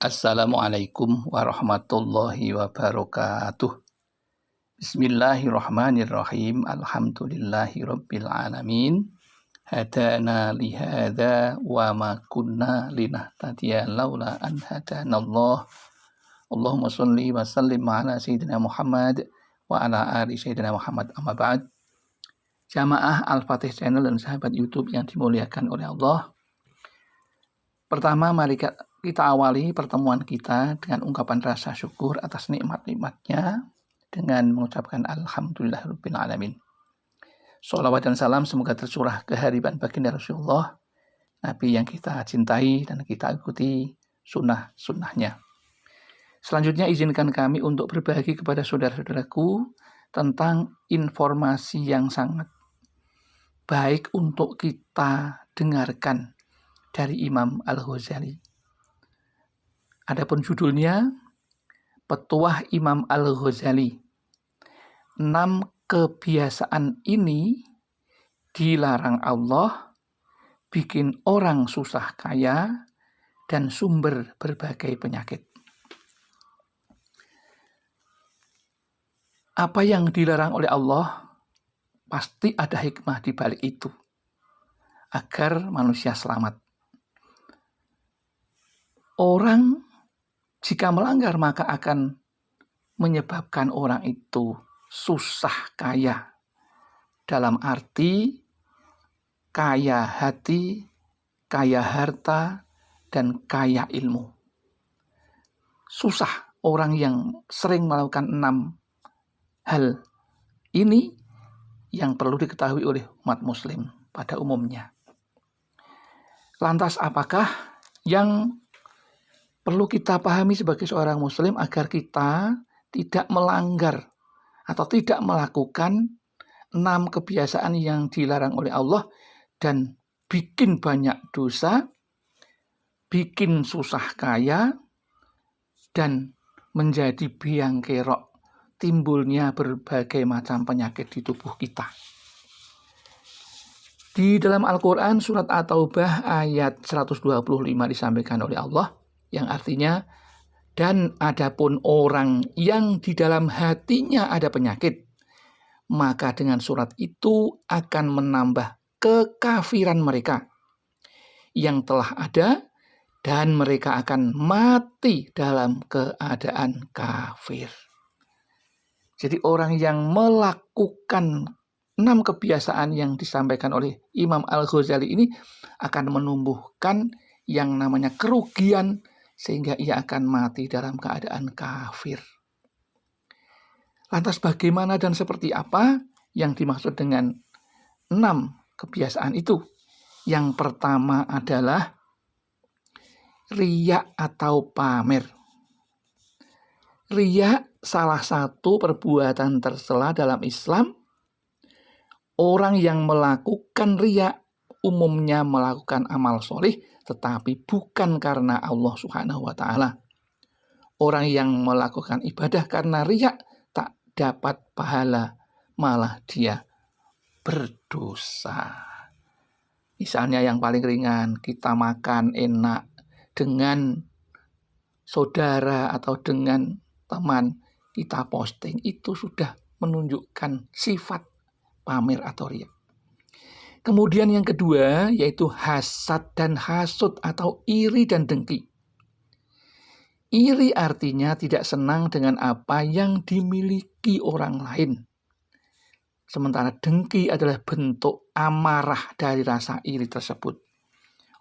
Assalamualaikum warahmatullahi wabarakatuh. Bismillahirrahmanirrahim. Alhamdulillahirabbil alamin. Hadana lihada wa ma kunna linahtadiya laula an hadanallah. Allahumma shalli wa sallim ala sayyidina Muhammad wa ala ali sayyidina Muhammad, amma ba'd. Jamaah Al-Fatih Channel dan sahabat YouTube yang dimuliakan oleh Allah. Pertama, mari kita awali pertemuan kita dengan ungkapan rasa syukur atas nikmat-nikmatnya dengan mengucapkan Alhamdulillahirabbil alamin. Sholawat dan salam semoga tercurah ke hadirat baginda Rasulullah, Nabi yang kita cintai dan kita ikuti sunnah-sunnahnya. Selanjutnya izinkan kami untuk berbagi kepada saudara-saudaraku tentang informasi yang sangat baik untuk kita dengarkan dari Imam Al-Ghazali. Adapun judulnya, Petuah Imam Al-Ghazali. 6 kebiasaan ini dilarang Allah, bikin orang susah kaya, dan sumber berbagai penyakit. Apa yang dilarang oleh Allah, pasti ada hikmah di balik itu, agar manusia selamat. Orang jika melanggar maka akan menyebabkan orang itu susah kaya. Dalam arti kaya hati, kaya harta, dan kaya ilmu. Susah orang yang sering melakukan 6 hal ini yang perlu diketahui oleh umat muslim pada umumnya. Lantas apakah yang perlu kita pahami sebagai seorang muslim agar kita tidak melanggar atau tidak melakukan 6 kebiasaan yang dilarang oleh Allah dan bikin banyak dosa, bikin susah kaya, dan menjadi biang kerok timbulnya berbagai macam penyakit di tubuh kita. Di dalam Al-Quran surat At-Taubah ayat 125 disampaikan oleh Allah, yang artinya, dan adapun orang yang di dalam hatinya ada penyakit, maka dengan surat itu akan menambah kekafiran mereka yang telah ada, dan mereka akan mati dalam keadaan kafir. Jadi orang yang melakukan 6 kebiasaan yang disampaikan oleh Imam Al-Ghazali ini akan menumbuhkan yang namanya kerugian, sehingga ia akan mati dalam keadaan kafir. Lantas bagaimana dan seperti apa yang dimaksud dengan 6 kebiasaan itu? Yang pertama adalah riya atau pamer. Riya salah satu perbuatan tercela dalam Islam. Orang yang melakukan riya umumnya melakukan amal soleh, tetapi bukan karena Allah Subhanahu wa Ta'ala. Orang yang melakukan ibadah karena riya tak dapat pahala, malah dia berdosa. Misalnya yang paling ringan, kita makan enak dengan saudara atau dengan teman, kita posting, itu sudah menunjukkan sifat pamer atau riya. Kemudian yang kedua yaitu hasad dan hasud atau iri dan dengki. Iri artinya tidak senang dengan apa yang dimiliki orang lain. Sementara dengki adalah bentuk amarah dari rasa iri tersebut.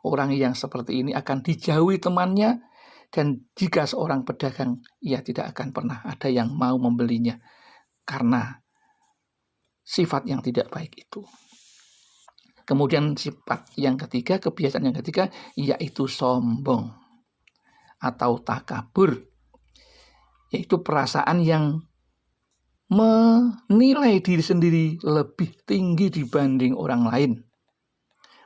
Orang yang seperti ini akan dijauhi temannya, dan jika seorang pedagang, ia tidak akan pernah ada yang mau membelinya karena sifat yang tidak baik itu. Kemudian sifat yang ketiga, kebiasaan yang ketiga, yaitu sombong atau takabur, yaitu perasaan yang menilai diri sendiri lebih tinggi dibanding orang lain.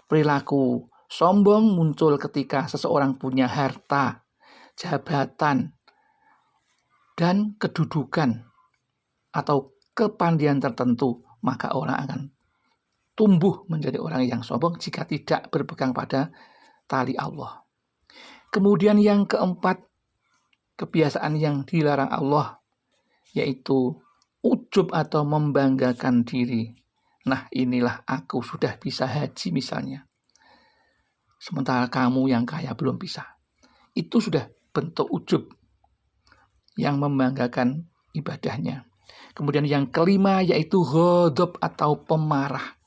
Perilaku sombong muncul ketika seseorang punya harta, jabatan, dan kedudukan atau kepandaian tertentu, maka orang akan tumbuh menjadi orang yang sombong jika tidak berpegang pada tali Allah. Kemudian yang keempat kebiasaan yang dilarang Allah, yaitu ujub atau membanggakan diri. Nah, inilah aku sudah bisa haji misalnya, sementara kamu yang kaya belum bisa. Itu sudah bentuk ujub yang membanggakan ibadahnya. Kemudian yang kelima yaitu ghadab atau pemarah.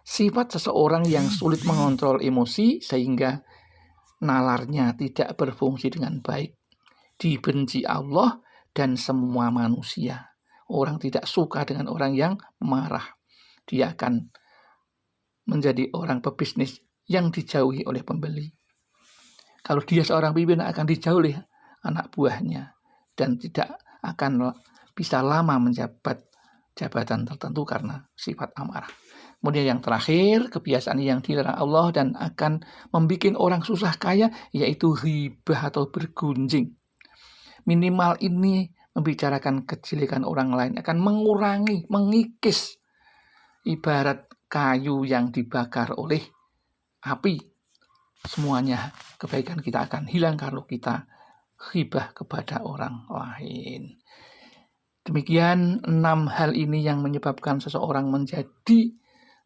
Sifat seseorang yang sulit mengontrol emosi sehingga nalarnya tidak berfungsi dengan baik. Dibenci Allah dan semua manusia. Orang tidak suka dengan orang yang marah. Dia akan menjadi orang pebisnis yang dijauhi oleh pembeli. Kalau dia seorang pimpinan akan dijauhi anak buahnya dan tidak akan bisa lama menjabat jabatan tertentu karena sifat amarah. Kemudian yang terakhir, kebiasaan yang dilarang Allah dan akan membuat orang susah kaya, yaitu ghibah atau bergunjing. Minimal ini membicarakan kejelekan orang lain, akan mengurangi, mengikis. Ibarat kayu yang dibakar oleh api. Semuanya kebaikan kita akan hilang kalau kita ghibah kepada orang lain. Demikian 6 hal ini yang menyebabkan seseorang menjadi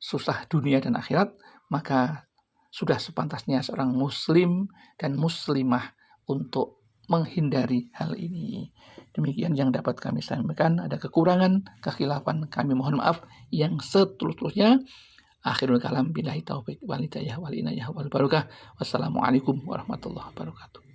susah dunia dan akhirat, maka sudah sepantasnya seorang muslim dan muslimah untuk menghindari hal ini. Demikian yang dapat kami sampaikan. Ada kekurangan, kekhilafan, kami mohon maaf yang setulus-tulusnya. Akhirul kalam billahi taufik wal hidayah wal inayah wal barakah. Wassalamualaikum warahmatullahi wabarakatuh.